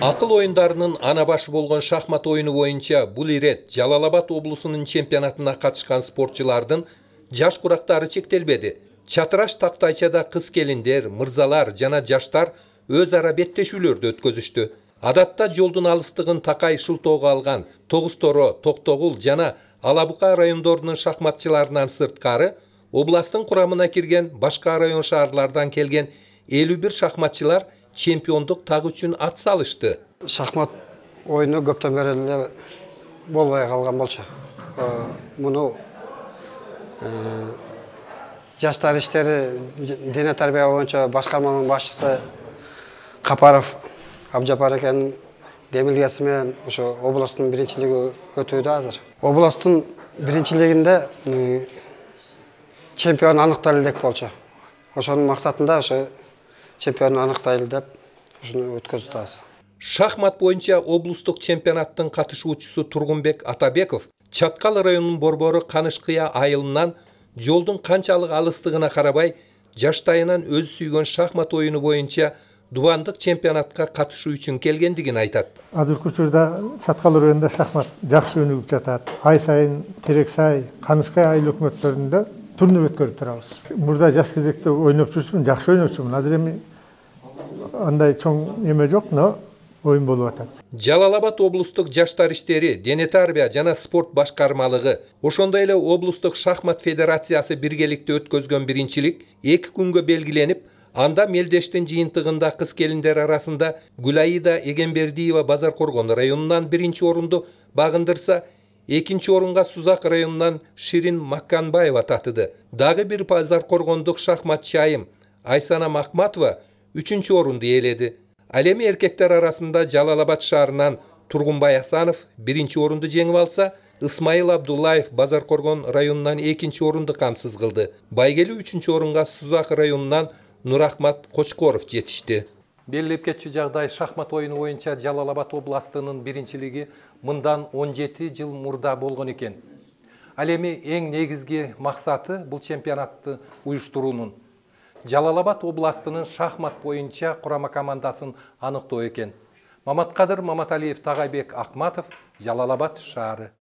Акыл оюндарынын ана башы болгон шахмат оюну боюнча бул ирет Жалал Абад облусунун чемпионатына катышкан спортчулардын жаш курактары чектелбеди. Чатыраш тактайчада кыз келиндер, мырзалар жана жаштар өз ара беттешүүлөрдү өткөзүштү. Адатта жолдун алыстыгын такай шылтоого алган Тогуз-Торо, Токтогул жана Алабука райондорунун шахматчыларынан сырткары областтын курамына кирген башка район шаарлардан келген 51 шахматчылар чемпиондук так үчүн ат салышты. Шахмат оюну көптөн бери эле болбой калган болчу. Муну жаштар иштери дене тарбия боюнча башкарманын башчысы Капаров Абжапар экенин демилгеси менен ошо областтын биринчилиги өтүүдө азыр. Областтын биринчилигинде чемпион аныкталы элек болчу. Ошонун максатында ошо чемпион аныктайлы деп ушуну өткөзүбүз. Шахмат боюнча облустук чемпионаттын катышуучусу Тургунбек Атабеков Чаткал районунун борбору Канышкыя айылынан жолдун канчалык алыстыгына карабай жаштайынан өзү сүйгөн шахмат оюну боюнча дубандык чемпионатка катышуу үчүн келгендигин айтат. Азыркы учурда Чаткал районунда шахмат жакшы өнүгүп жатат. Ай сайын Терексай, Канышкая айыл өкмөттөрүндө турнир өткөрүп турабыз. Мурда жаш кезекте ойноп жүрчүмүн, жакшы ойночумун. Азыр эми андай чоң эме жок, но оюн болуп атат. Жалал Абад облустук жаштар иштери, дене тарбия жана спорт башкармалыгы, ошондой эле облустук шахмат федерациясы биргеликте өткөзгөн биринчилик 2 күнгө белгиленип, анда мелдештин жыйынтыгында кыз келиндер арасында Гүлайда Эгембердиева Базаркоргон районунан 1-чи орунду багындырса, 2-чи орунга Сузак районунан Ширин Макканбаева татыды. Дагы бир Базаркоргондук шахматчы айым Айсана Макматова 3-чи орунду ээледи. Ал эми эркектер арасында Жалал Абад шаарынан Тургунбай Асанов 1-чи орунду жеңип алса, Исмаил Абдуллаев Базаркоргон районунан 2-чи орунду камсыз кылды. Байгели 3-чи орунга Сузак районунан Нурахмат Кочкоров жетишти. Белгилеп кетчү жагдай шахмат оюну боюнча Жалал Абад областынын биринчилиги мындан 17 жыл мурда болгон экен. Ал эми эң негизги максаты бул чемпионатты уюштуруунун. Жалал Абад областынын шахмат боюнча курама командасын аныктоо экен. Маматкадыр Маматалиев, Тагайбек Акматов, Жалал Абад шаары.